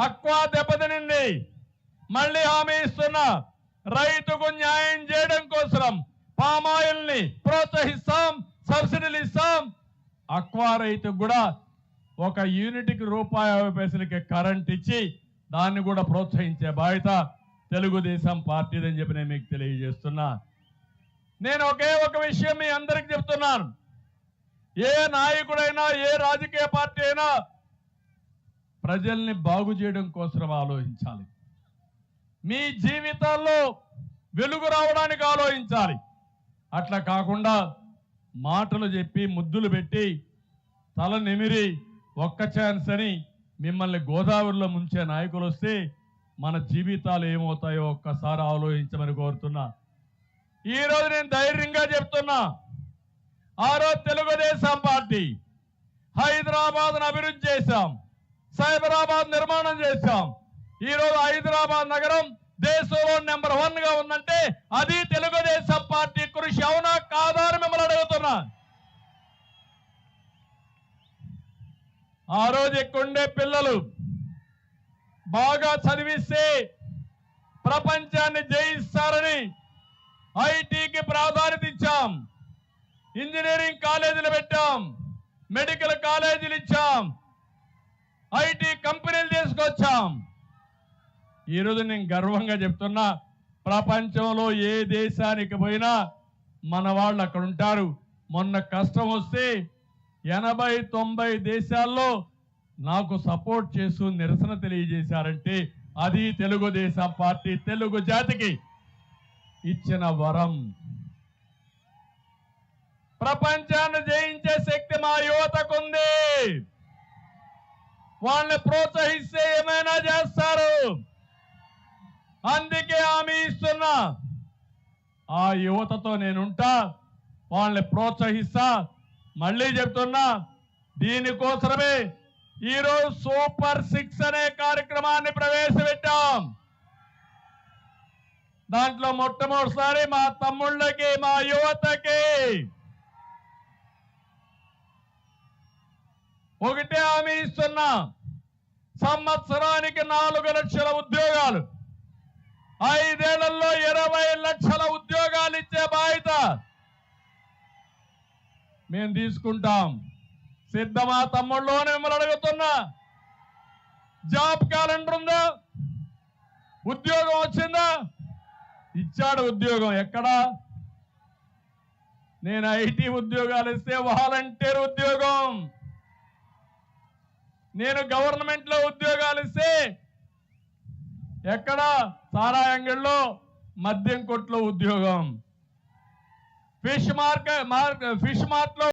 Aqua దెబ్బతినింది. మళ్ళీ హామీ ఇస్తున్నా, రైతుకు న్యాయం చేయడం కోసం పామాయిల్ ని ప్రోత్సహిస్తాం, సబ్సిడీలు ఇస్తాం. అక్వా రైతుకు కూడా ఒక యూనిట్కి ₹50 కరెంట్ ఇచ్చి దాన్ని కూడా ప్రోత్సహించే బాధ్యత తెలుగుదేశం పార్టీదని చెప్పి నేను మీకు తెలియజేస్తున్నా. నేను ఒకే ఒక విషయం మీ అందరికి చెప్తున్నాను. ఏ నాయకుడైనా, ఏ రాజకీయ పార్టీ అయినా ప్రజల్ని బాగు చేయడం కోసం ఆలోచించాలి. మీ జీవితాల్లో వెలుగు రావడానికి ఆలోచించాలి. అట్లా కాకుండా మాటలు చెప్పి ముద్దులు పెట్టి తల నిమిరి ఒక్క ఛాన్స్ అని మిమ్మల్ని గోదావరిలో ముంచే నాయకులు వస్తే మన జీవితాలు ఏమవుతాయో ఒక్కసారి ఆలోచించమని కోరుతున్నా. ఈరోజు నేను ధైర్యంగా చెప్తున్నా, ఆ రోజు తెలుగుదేశం పార్టీ హైదరాబాద్ను అభివృద్ధి చేశాం, సైబరాబాద్ నిర్మాణం చేశాం. ఈరోజు హైదరాబాద్ నగరం దేశంలో నెంబర్ 1 గా ఉందంటే అది తెలుగుదేశం పార్టీ కృషి. అవునా కాదా అని మిమ్మల్ని అడుగుతున్నా. ఆ రోజు ఇక్కడుండే పిల్లలు బాగా చదివిస్తే ప్రపంచాన్ని జయిస్తారని ఐటీకి ప్రాధాన్యత ఇచ్చాం, ఇంజనీరింగ్ కాలేజీలు పెట్టాం, మెడికల్ కాలేజీలు ఇచ్చాం, ఐటీ కంపెనీలు తీసుకొచ్చాం. ఈరోజు నేను గర్వంగా చెప్తున్నా, ప్రపంచంలో ఏ దేశానికి పోయినా మన వాళ్ళు అక్కడ ఉంటారు. మొన్న కష్టం వస్తే 80-90 దేశాల్లో నాకు సపోర్ట్ చేస్తూ నిరసన తెలియజేశారంటే అది తెలుగుదేశం పార్టీ తెలుగు జాతికి ఇచ్చిన వరం. ప్రపంచాన్ని జయించే శక్తి మా యువతకుంది. వాళ్ళని ప్రోత్సహిస్తే ఏమైనా చేస్తారు. అందుకే హామీ ఇస్తున్నా, ఆ యువతతో నేనుంటా, వాళ్ళని ప్రోత్సహిస్తా. మళ్ళీ చెప్తున్నా, దీనికోసమే ఈరోజు సూపర్ 6 అనే కార్యక్రమాన్ని ప్రవేశపెట్టాం. దాంట్లో మొట్టమొదటిసారి మా తమ్ముళ్ళకి, మా యువతకి ఒకటే హామీ ఇస్తున్నా, సంవత్సరానికి 4 లక్షల ఉద్యోగాలు, 5 ఏళ్లలో 20 లక్షల ఉద్యోగాలు ఇచ్చే బాధ్యత మేము తీసుకుంటాం. సిద్ధమా తమ్ముళ్ళు అని మిమ్మల్ని అడుగుతున్నా. జాబ్ క్యాలెండర్ ఉందా? ఉద్యోగం వచ్చిందా? ఇచ్చాడు ఉద్యోగం. ఎక్కడా? నేను ఐటీ ఉద్యోగాలు ఇస్తే వాలంటీర్ ఉద్యోగం, నేను గవర్నమెంట్ లో ఉద్యోగాలు ఇస్తే ఎక్కడ? సారా అంగడిలో, మద్యం కొట్లో ఉద్యోగం, ఫిష్ మార్ట్ లో